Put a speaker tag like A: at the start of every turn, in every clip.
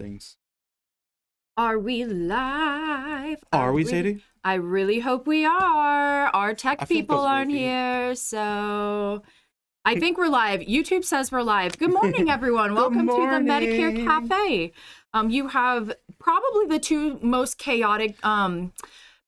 A: things.
B: Are we live?
A: Are we, Sadie?
B: I really hope we are. Our tech people
A: those
B: aren't
A: maybe.
B: here, so I think we're live. YouTube says we're live. Good morning, everyone. Welcome to the Medicare Cafe. You have probably the two most chaotic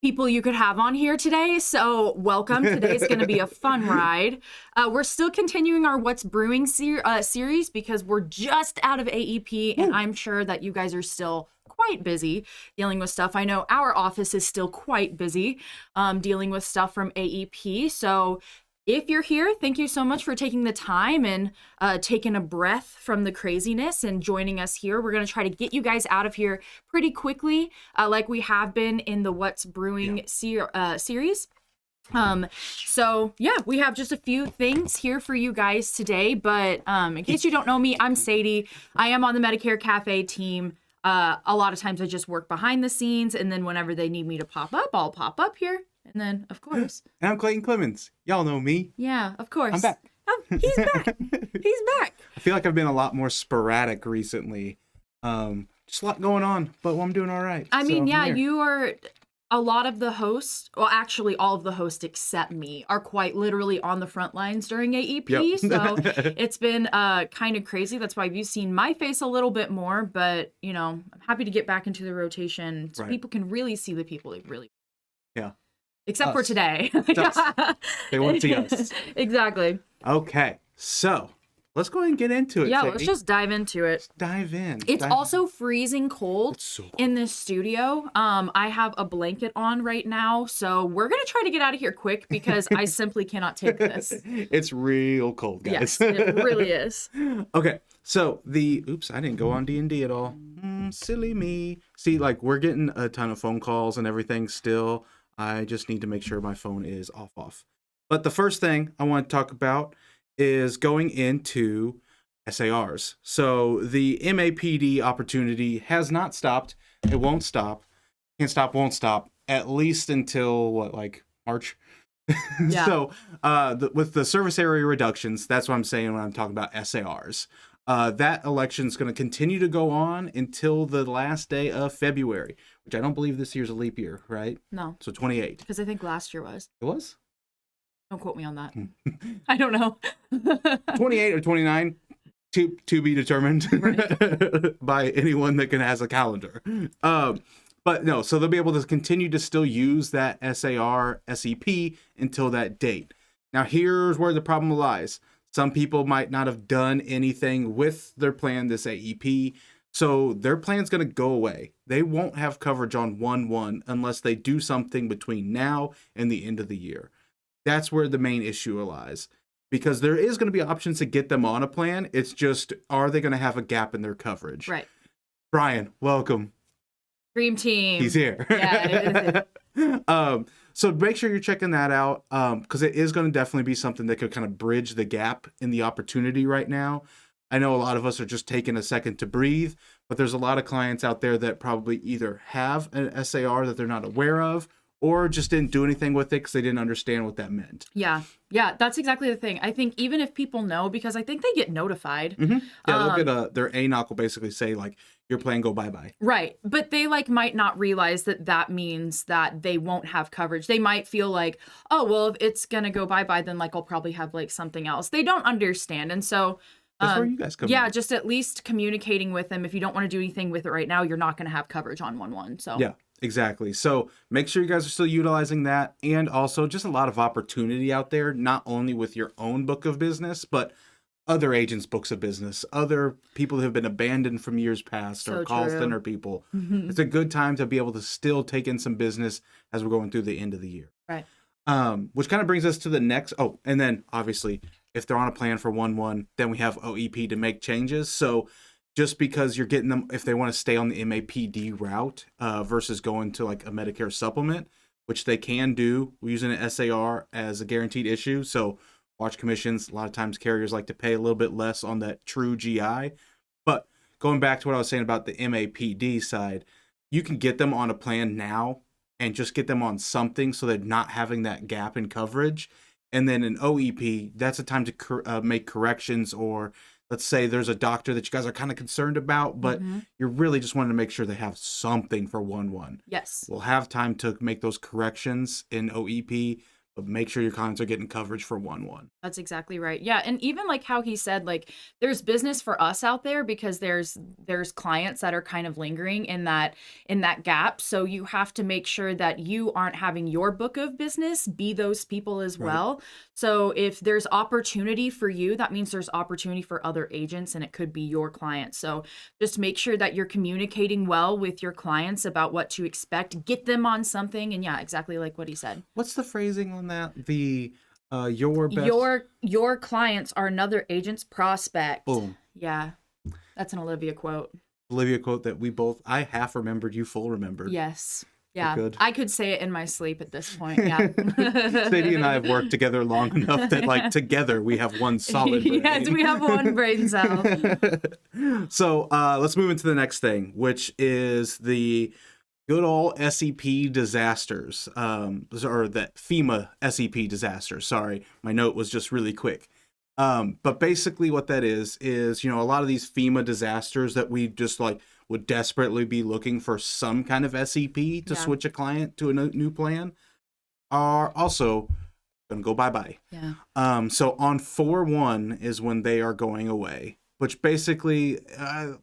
B: people you could have on here today, so welcome. Today's going to be a fun ride. We're still continuing our What's Brewing series because we're just out of AEP, and I'm sure that you guys are still quite busy dealing with stuff. I know our office is still quite busy dealing with stuff from AEP, so if you're here, thank you so much for taking the time and taking a breath from the craziness and joining us here. We're going to try to get you guys out of here pretty quickly, like we have been in the What's Brewing series. So yeah, we have just a few things here for you guys today, but in case you don't know me, I'm Sadie. I am on the Medicare Cafe team. A lot of times I just work behind the scenes, and then whenever they need me to pop up, I'll pop up here. And then, of course.
A: And I'm Clayton Clemens. Y'all know me.
B: Yeah, of course.
A: I'm back.
B: Oh, he's back. He's back.
A: I feel like I've been a lot more sporadic recently. Just a lot going on, but I'm doing all right.
B: I mean, yeah, you are... A lot of the hosts, well, actually all of the hosts except me, are quite literally on the front lines during AEP. Yep. So it's been kind of crazy. That's why you've seen my face a little bit more. But, you know, I'm happy to get back into the rotation so people can really see the people they really.
A: Yeah.
B: Except for today.
A: They won't see us.
B: Exactly.
A: Okay. So let's go ahead and get into it.
B: Yeah,
A: Sadie.
B: let's just dive into it.
A: Let's dive in.
B: It's also freezing cold
A: so cold
B: in this studio. I have a blanket on right now, so we're going to try to get out of here quick because I simply cannot take this.
A: It's real cold, guys.
B: Yes, it really is.
A: Okay, so oops, I didn't go on D&D at all. Silly me. See, like, we're getting a ton of phone calls and everything still. I just need to make sure my phone is off. But the first thing I want to talk about is going into SARs. So the MAPD opportunity has not stopped. It won't stop. Can't stop, won't stop. At least until, March? Yeah. So with the service area reductions, that's what I'm saying when I'm talking about SARs. That election is going to continue to go on until the last day of February, which I don't believe this year's a leap year, right?
B: No.
A: So 28.
B: Because I think last year was.
A: It was?
B: Don't quote me on that. I don't know.
A: 28 or 29, to be determined by anyone that has a calendar. But no, so they'll be able to continue to still use that SAR, SEP until that date. Now, here's where the problem lies. Some people might not have done anything with their plan, this AEP, so their plan's going to go away. They won't have coverage on 1/1 unless they do something between now and the end of the year. That's where the main issue lies. Because there is going to be options to get them on a plan. It's just, are they going to have a gap in their coverage?
B: Right.
A: Brian, welcome.
B: Dream team.
A: He's here.
B: Yeah, it is.
A: So make sure you're checking that out because it is going to definitely be something that could kind of bridge the gap in the opportunity right now. I know a lot of us are just taking a second to breathe, but there's a lot of clients out there that probably either have an SAR that they're not aware of or just didn't do anything with it because they didn't understand what that meant.
B: Yeah, that's exactly the thing. I think even if people know, because I think they get notified.
A: Mm-hmm. Yeah, they'll get their ANOC will basically say, like, your plan go bye-bye.
B: Right, but they, might not realize that means that they won't have coverage. They might feel like, oh, well, if it's going to go bye-bye, then, I'll probably have, something else. They don't understand, and so...
A: That's where you guys come in.
B: Just at least communicating with them. If you don't want to do anything with it right now, you're not going to have coverage on 1/1. So
A: yeah, exactly. So make sure you guys are still utilizing that, and also just a lot of opportunity out there, not only with your own book of business, but other agents' books of business, other people that have been abandoned from years past, or call center people. Mm-hmm. It's a good time to be able to still take in some business as we're going through the end of the year.
B: Right.
A: Which kind of brings us to the next. Oh, and then obviously, if they're on a plan for 1/1, then we have OEP to make changes. So just because you're getting them, if they want to stay on the MAPD route versus going to a Medicare supplement, which they can do using an SAR as a guaranteed issue. So watch commissions, a lot of times carriers like to pay a little bit less on that true GI. But going back to what I was saying about the MAPD side, you can get them on a plan now and just get them on something so they're not having that gap in coverage. And then in OEP, that's a time to make corrections, or let's say there's a doctor that you guys are kind of concerned about, but you're really just wanting to make sure they have something for 1/1.
B: Yes.
A: We'll have time to make those corrections in OEP, but make sure your clients are getting coverage for 1/1.
B: That's exactly right. Yeah, and even like how he said, like there's business for us out there because there's clients that are kind of lingering in that gap. So you have to make sure that you aren't having your book of business be those people as well. So if there's opportunity for you, that means there's opportunity for other agents and it could be your clients. So just make sure that you're communicating well with your clients about what to expect, get them on something, and yeah, exactly like what he said.
A: What's the phrasing on that? The your best...
B: your clients are another agent's prospect.
A: Boom.
B: Yeah. That's an Olivia quote.
A: Olivia quote that I half remembered, you full remembered.
B: Yes. Yeah.
A: Good.
B: I could say it in my sleep at this point. Yeah.
A: Sadie and I have worked together long enough that like together we have one solid brain.
B: Yes, we have one brain cell.
A: So let's move into the next thing, which is the good old SEP disasters, or the FEMA SEP disasters. Sorry, my note was just really quick. But basically what that is, a lot of these FEMA disasters that we just like would desperately be looking for some kind of SEP to switch a client to a new plan are also going to go bye-bye.
B: Yeah.
A: So on 4/1 is when they are going away, which basically, let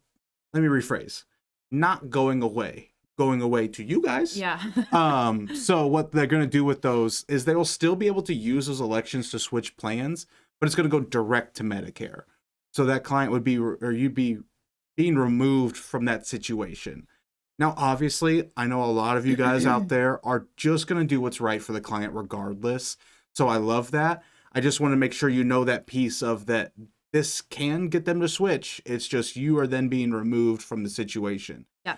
A: me rephrase, not going away to you guys.
B: Yeah.
A: So what they're going to do with those is they will still be able to use those elections to switch plans, but it's going to go direct to Medicare. So that client would be, or you'd be being removed from that situation. Now, obviously, I know a lot of you guys out there are just going to do what's right for the client regardless. So I love that. I just want to make sure you know that piece of that this can get them to switch. It's just you are then being removed from the situation.
B: Yeah.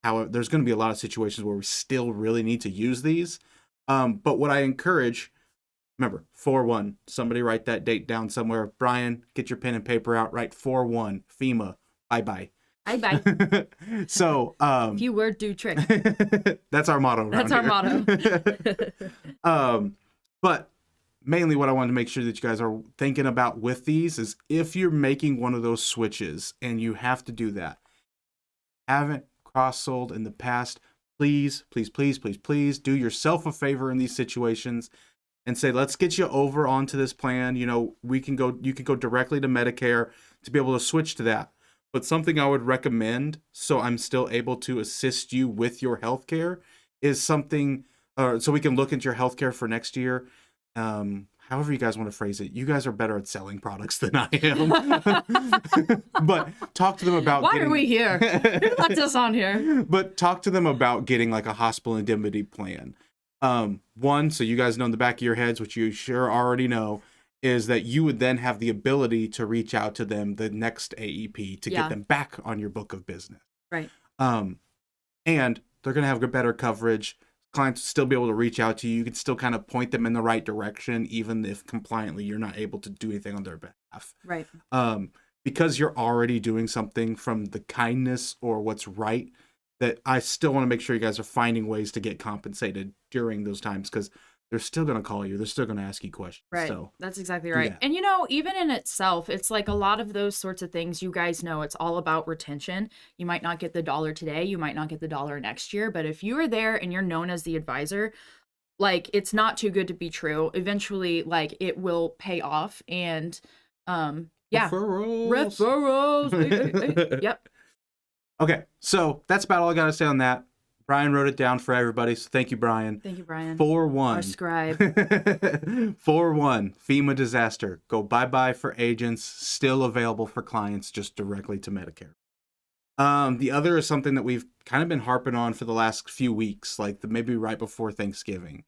A: However, there's going to be a lot of situations where we still really need to use these. But what I encourage, remember, 4/1, somebody write that date down somewhere. Brian, get your pen and paper out, write 4/1, FEMA, bye-bye.
B: Bye-bye.
A: So,
B: few word do trick.
A: That's our motto.
B: That's our motto.
A: But mainly what I wanted to make sure that you guys are thinking about with these is if you're making one of those switches and you have to do that, haven't cross-sold in the past, please do yourself a favor in these situations and say, let's get you over onto this plan. You can go directly to Medicare to be able to switch to that. But something I would recommend, so I'm still able to assist you with your healthcare, is something, so we can look into your healthcare for next year. However you guys want to phrase it, you guys are better at selling products than I am. But talk to them about
B: why are we here? Who left us on here?
A: But talk to them about getting like a hospital indemnity plan. One, so you guys know in the back of your heads, which you sure already know, is that you would then have the ability to reach out to them the next AEP to get them back on your book of business.
B: Right.
A: And they're going to have better coverage. Clients will still be able to reach out to you. You can still kind of point them in the right direction, even if compliantly you're not able to do anything on their behalf.
B: Right.
A: Because you're already doing something from the kindness or what's right, that I still want to make sure you guys are finding ways to get compensated during those times, because they're still going to call you. They're still going to ask you questions.
B: Right.
A: So,
B: that's exactly right.
A: Yeah.
B: And, even in itself, it's like a lot of those sorts of things, you guys know, it's all about retention. You might not get the dollar today. You might not get the dollar next year. But if you are there and you're known as the advisor, like, it's not too good to be true. Eventually, like, it will pay off. And, Referrals. Yep.
A: Okay. So that's about all I got to say on that. Brian wrote it down for everybody, so thank you, Brian.
B: Thank you, Brian.
A: 4/1.
B: Our scribe.
A: 4/1, FEMA disaster. Go bye-bye for agents, still available for clients, just directly to Medicare. The other is something that we've kind of been harping on for the last few weeks, like maybe right before Thanksgiving,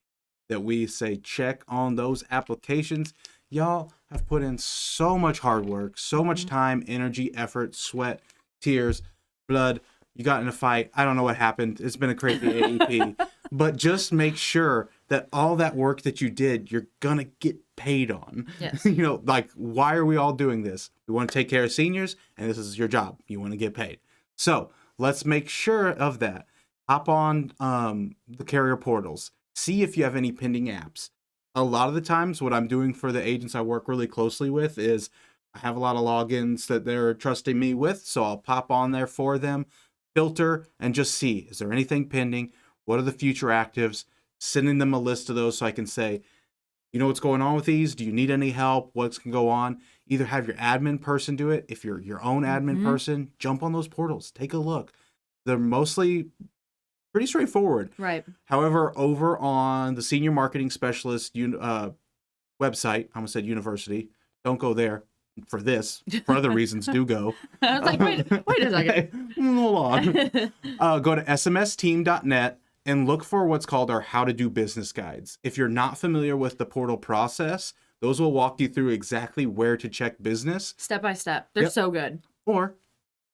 A: that we say check on those applications. Y'all have put in so much hard work, so much time, energy, effort, sweat, tears, blood. You got in a fight. I don't know what happened. It's been a crazy AEP. But just make sure that all that work that you did, you're going to get paid on.
B: Yes.
A: Why are we all doing this? We want to take care of seniors, and this is your job. You want to get paid. So let's make sure of that. Hop on the carrier portals. See if you have any pending apps. A lot of the times what I'm doing for the agents I work really closely with is I have a lot of logins that they're trusting me with, so I'll pop on there for them, filter, and just see, is there anything pending? What are the future actives? Sending them a list of those so I can say, you know what's going on with these? Do you need any help? What's can go on? Either have your admin person do it. If you're your own admin person, jump on those portals, take a look. They're mostly pretty straightforward.
B: Right.
A: However, over on the senior marketing specialist website, I almost said university. Don't go there for this. For other reasons, do go.
B: I was like, wait a second.
A: Hold on. Go to smsteam.net and look for what's called our How to Do Business guides. If you're not familiar with the portal process, those will walk you through exactly where to check business.
B: Step by step. They're so good.
A: Or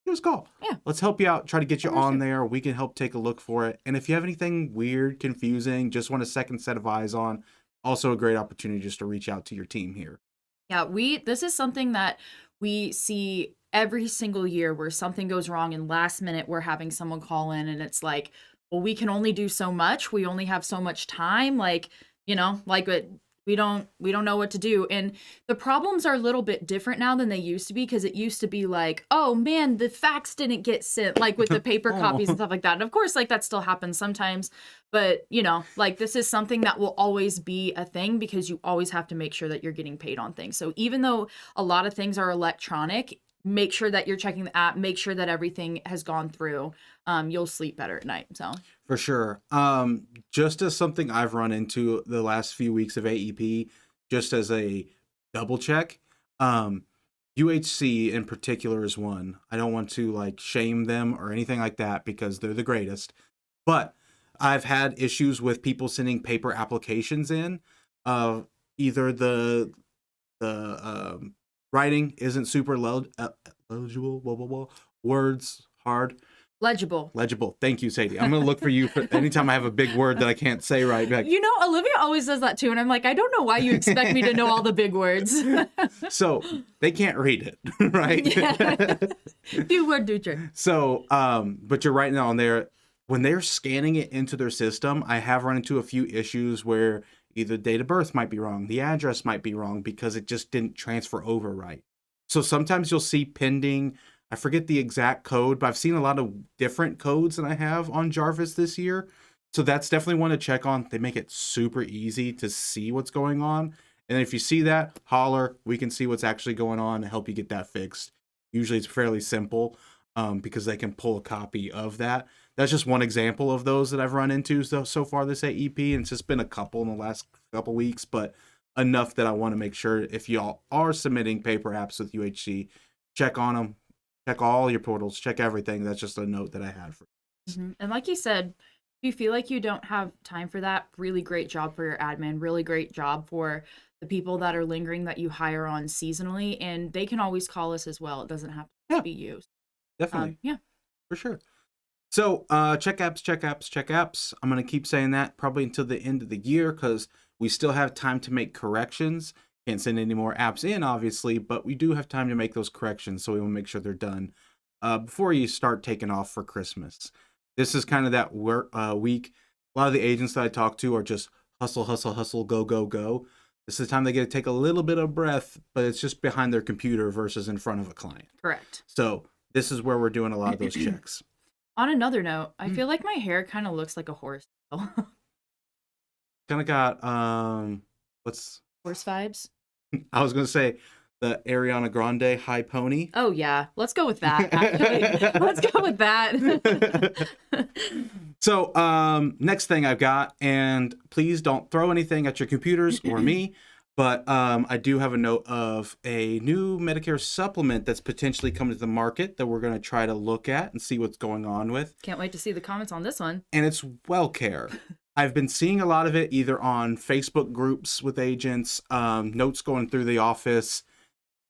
A: give us a call.
B: Yeah.
A: Let's help you out, try to get you on there. We can help take a look for it. And if you have anything weird, confusing, just want a second set of eyes on, also a great opportunity just to reach out to your team here.
B: Yeah, this is something that we see every single year where something goes wrong and last minute we're having someone call in and it's like, well, we can only do so much. We only have so much time. Like, you know, like we don't know what to do. And the problems are a little bit different now than they used to be, because it used to be like, oh man, the fax didn't get sent, like with the paper copies and stuff like that. And of course, like that still happens sometimes, but you know, like this is something that will always be a thing because you always have to make sure that you're getting paid on things. So even though a lot of things are electronic, make sure that you're checking the app, make sure that everything has gone through. You'll sleep better at night. So
A: for sure. Just as something I've run into the last few weeks of AEP, just as a double check, UHC in particular is one. I don't want to like shame them or anything like that because they're the greatest, but I've had issues with people sending paper applications in. Either the writing isn't super legible, blah, blah, blah. Words hard. Legible. Thank you, Sadie. I'm going to look for you for anytime I have a big word that I can't say right. Like,
B: you know, Olivia always does that too. And I'm like, I don't know why you expect me to know all the big words.
A: So they can't read it, right?
B: Yeah. Do word do trick.
A: So, but you're right now on there. When they're scanning it into their system, I have run into a few issues where either date of birth might be wrong, the address might be wrong because it just didn't transfer over right. So sometimes you'll see pending, I forget the exact code, but I've seen a lot of different codes than I have on Jarvis this year. So that's definitely one to check on. They make it super easy to see what's going on. And if you see that, holler, we can see what's actually going on and help you get that fixed. Usually it's fairly simple because they can pull a copy of that. That's just one example of those that I've run into so far this AEP, and it's just been a couple in the last couple weeks, but enough that I want to make sure if y'all are submitting paper apps with UHC, check on them, check all your portals, check everything. That's just a note that I had for you.
B: Mm-hmm. And like you said, if you feel like you don't have time for that, really great job for your admin, really great job for the people that are lingering that you hire on seasonally, and they can always call us as well. It doesn't have to be you.
A: Definitely.
B: Yeah.
A: For sure. So check apps. I'm going to keep saying that probably until the end of the year because we still have time to make corrections. Can't send any more apps in, obviously, but we do have time to make those corrections, so we will make sure they're done before you start taking off for Christmas. This is kind of that week. A lot of the agents that I talk to are just hustle, go. This is the time they get to take a little bit of breath, but it's just behind their computer versus in front of a client.
B: Correct.
A: So this is where we're doing a lot of those checks.
B: On another note, I feel like my hair kind of looks like a horse.
A: Kind of got what's
B: horse vibes?
A: I was gonna say the Ariana Grande high pony.
B: Oh yeah, let's go with that. Actually, let's go with that.
A: So next thing I've got, and please don't throw anything at your computers or me, but I do have a note of a new Medicare supplement that's potentially coming to the market that we're going to try to look at and see what's going on with.
B: Can't wait to see the comments on this one.
A: And it's WellCare. I've been seeing a lot of it either on Facebook groups with agents, notes going through the office,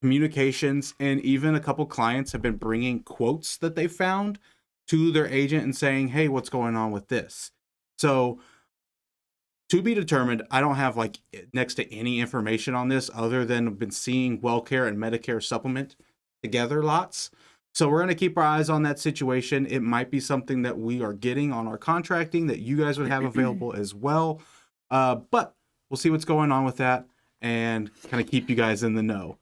A: communications, and even a couple clients have been bringing quotes that they found to their agent and saying, hey, what's going on with this? So to be determined, I don't have like next to any information on this other than I've been seeing WellCare and Medicare supplement together lots. So we're going to keep our eyes on that situation. It might be something that we are getting on our contracting that you guys would have available as well. But we'll see what's going on with that and kind of keep you guys in the know.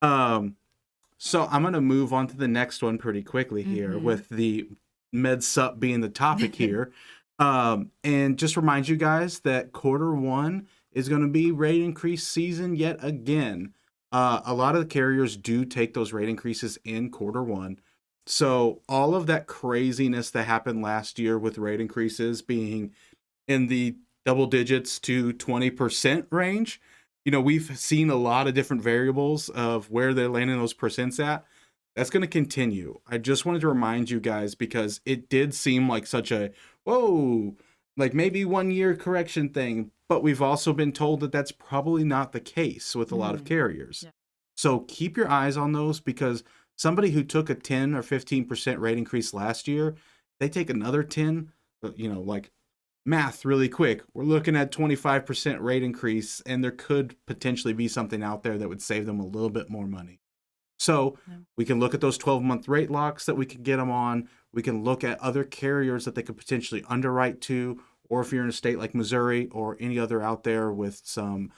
A: So I'm going to move on to the next one pretty quickly here with the med sup being the topic here. And just remind you guys that Q1 is going to be rate increase season yet again. A lot of the carriers do take those rate increases in Q1. So all of that craziness that happened last year with rate increases being in the double digits to 20% range, we've seen a lot of different variables of where they're landing those percents at. That's going to continue. I just wanted to remind you guys because it did seem like such a, whoa, like maybe 1 year correction thing, but we've also been told that that's probably not the case with a lot of carriers. Yeah. So keep your eyes on those because somebody who took a 10 or 15% rate increase last year, they take another 10, like math really quick. We're looking at 25% rate increase, and there could potentially be something out there that would save them a little bit more money. So we can look at those 12-month rate locks that we could get them on. We can look at other carriers that they could potentially underwrite to, or if you're in a state like Missouri or any other out there with some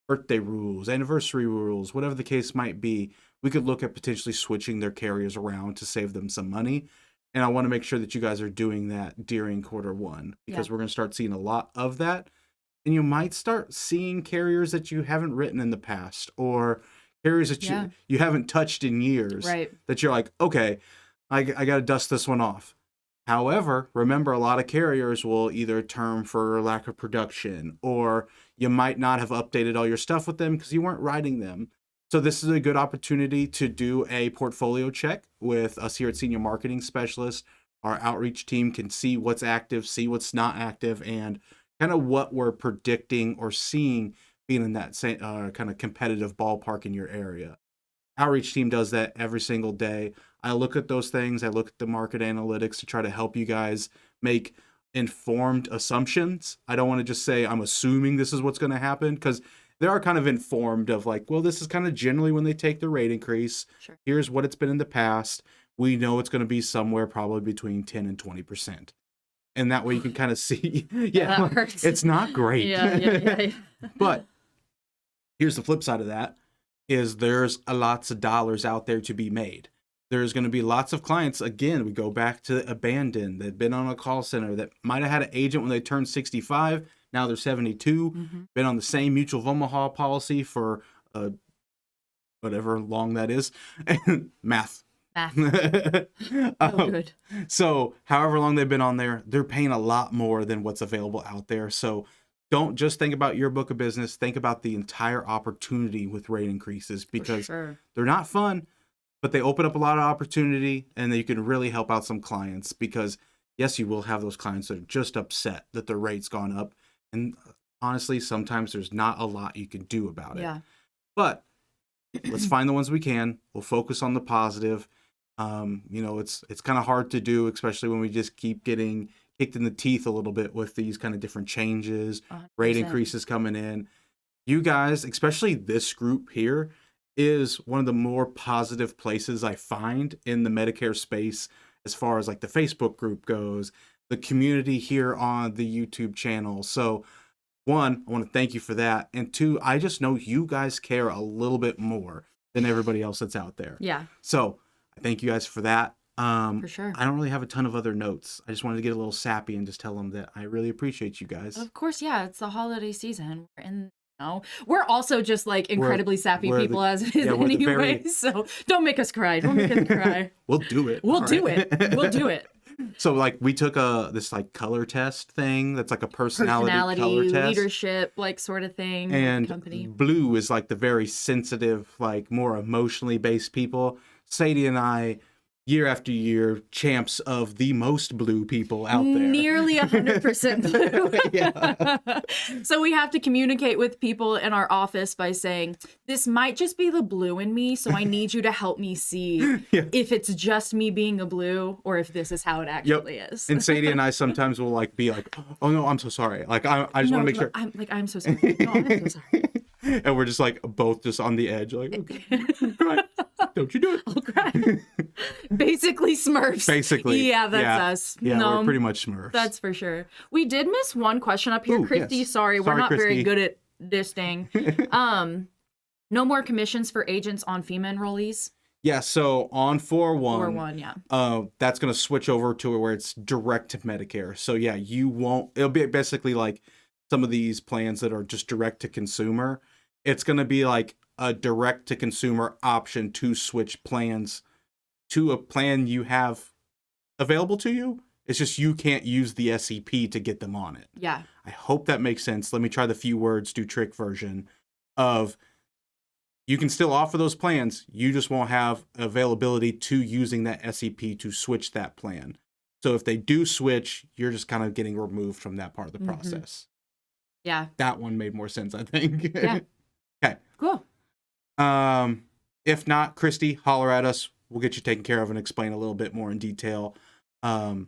A: birthday rules, anniversary rules, whatever the case might be, we could look at potentially switching their carriers around to save them some money. And I want to make sure that you guys are doing that during Q1 because we're going to start seeing a lot of that. And you might start seeing carriers that you haven't written in the past or carriers that you haven't touched in years that you're like, okay, I got to dust this one off. However, remember, a lot of carriers will either term for lack of production or you might not have updated all your stuff with them because you weren't writing them. So this is a good opportunity to do a portfolio check with us here at Senior Marketing Specialist. Our outreach team can see what's active, see what's not active, and kind of what we're predicting or seeing being in that kind of competitive ballpark in your area. Outreach team does that every single day. I look at those things. I look at the market analytics to try to help you guys make informed assumptions. I don't want to just say, I'm assuming this is what's going to happen because they are kind of informed of like, well, this is kind of generally when they take the rate increase. Sure. Here's what it's been in the past. We know it's going to be somewhere probably between 10 and 20%. And that way you can kind of see, that hurts. It's not great. Yeah. But here's the flip side of that is there's lots of dollars out there to be made. There's going to be lots of clients. Again, we go back to abandoned. They've been on a call center that might have had an agent when they turned 65. Now they're 72, been on the same Mutual of Omaha policy for whatever long that is. Math.
B: Good.
A: So however long they've been on there, they're paying a lot more than what's available out there. So don't just think about your book of business. Think about the entire opportunity with rate increases because they're not fun, but they open up a lot of opportunity and you can really help out some clients because yes, you will have those clients that are just upset that their rate's gone up. And honestly, sometimes there's not a lot you can do about it. Yeah. But let's find the ones we can. We'll focus on the positive. It's kind of hard to do, especially when we just keep getting kicked in the teeth a little bit with these kind of different changes, 100%. Rate increases coming in. You guys, especially this group here, is one of the more positive places I find in the Medicare space as far as like the Facebook group goes, the community here on the YouTube channel. So one, I want to thank you for that. And two, I just know you guys care a little bit more than everybody else that's out there.
B: Yeah.
A: So I thank you guys for that.
B: For sure.
A: I don't really have a ton of other notes. I just wanted to get a little sappy and just tell them that I really appreciate you guys.
B: Of course, yeah. It's the holiday season. We're also just like incredibly sappy people as it is anyway. So don't make us cry. Don't make us cry.
A: We'll do it.
B: We'll do it.
A: So like we took this like color test thing that's like a personality color test,
B: leadership like sort of thing.
A: And
B: company.
A: Blue is like the very sensitive, like more emotionally based people. Sadie and I, year after year, champs of the most blue people out there.
B: Nearly 100% blue. Yeah. So we have to communicate with people in our office by saying, this might just be the blue in me, so I need you to help me see if it's just me being a blue or if this is how it actually is.
A: And Sadie and I sometimes will like be like, oh no, I'm so sorry. Like I just want to make sure.
B: I'm so sorry. No, I'm so sorry.
A: And we're just like both just on the edge, like, okay, cry. Don't you do it.
B: I'll cry. Basically Smurfs.
A: Basically.
B: Yeah, that's us.
A: Yeah, we're pretty much Smurfs.
B: That's for sure. We did miss one question up here. Christy,
A: yes.
B: sorry, we're not
A: Christy.
B: very good at this thing. No more commissions for agents on FEMA enrollees.
A: Yeah, so on 4-1,
B: 4-1, yeah.
A: that's going to switch over to where it's direct to Medicare. So yeah, you won't, it'll be basically like some of these plans that are just direct to consumer. It's going to be like a direct to consumer option to switch plans to a plan you have available to you. It's just you can't use the SEP to get them on it.
B: Yeah.
A: I hope that makes sense. Let me try the few words do trick version of you can still offer those plans. You just won't have availability to using that SEP to switch that plan. So if they do switch, you're just kind of getting removed from that part of the process.
B: Yeah.
A: That one made more sense, I think.
B: Yeah.
A: Okay.
B: Cool.
A: If not, Christy, holler at us. We'll get you taken care of and explain a little bit more in detail. I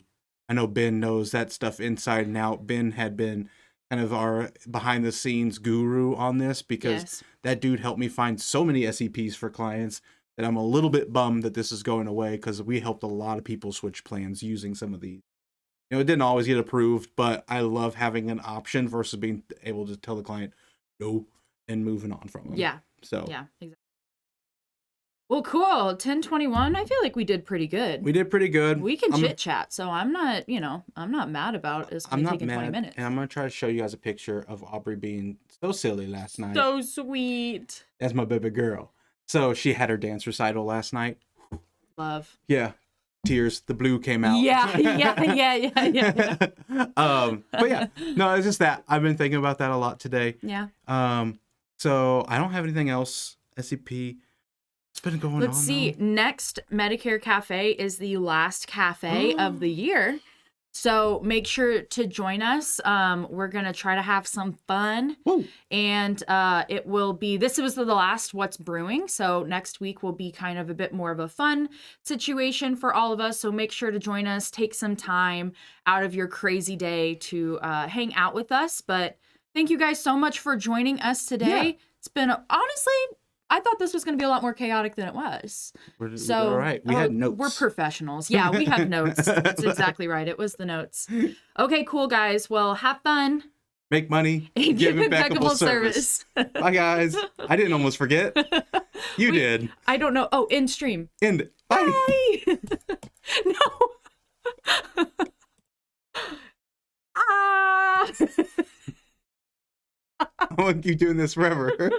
A: know Ben knows that stuff inside and out. Ben had been kind of our behind the scenes guru on this because that dude helped me find so many SEPs for clients that I'm a little bit bummed that this is going away because we helped a lot of people switch plans using some of these. You know, it didn't always get approved, but I love having an option versus being able to tell the client no and moving on from them.
B: Yeah.
A: So
B: yeah, exactly. Well, cool. 10:21. I feel like we did pretty good.
A: We did pretty good.
B: We can chit chat, so I'm not mad about it.
A: I'm not
B: taking
A: mad,
B: 20 minutes.
A: and I'm gonna try to show you guys a picture of Aubrey being so silly last night.
B: So sweet.
A: That's my baby girl. So she had her dance recital last night.
B: Love.
A: Yeah, tears. The blue came out.
B: Yeah.
A: But yeah, no, it's just that I've been thinking about that a lot today.
B: Yeah.
A: So I don't have anything else. SEP. It's been going on.
B: Let's see.
A: Though.
B: Next Medicare Cafe is the last cafe of the year. So make sure to join us. We're going to try to have some fun.
A: Woo.
B: And it will be, this was the last What's Brewing. So next week will be kind of a bit more of a fun situation for all of us. So make sure to join us. Take some time out of your crazy day to hang out with us. But thank you guys so much for joining us today.
A: Yeah.
B: It's been, honestly, I thought this was going to be a lot more chaotic than it was.
A: We're all right. We had notes.
B: We're professionals. Yeah, we have notes. That's exactly right. It was the notes. Okay, cool, guys. Well, have fun.
A: Make money. Give impeccable service. Bye, guys. I didn't almost forget. You did.
B: I don't know. Oh, end stream.
A: End it. Bye.
B: No. Ah.
A: I want to keep doing this forever.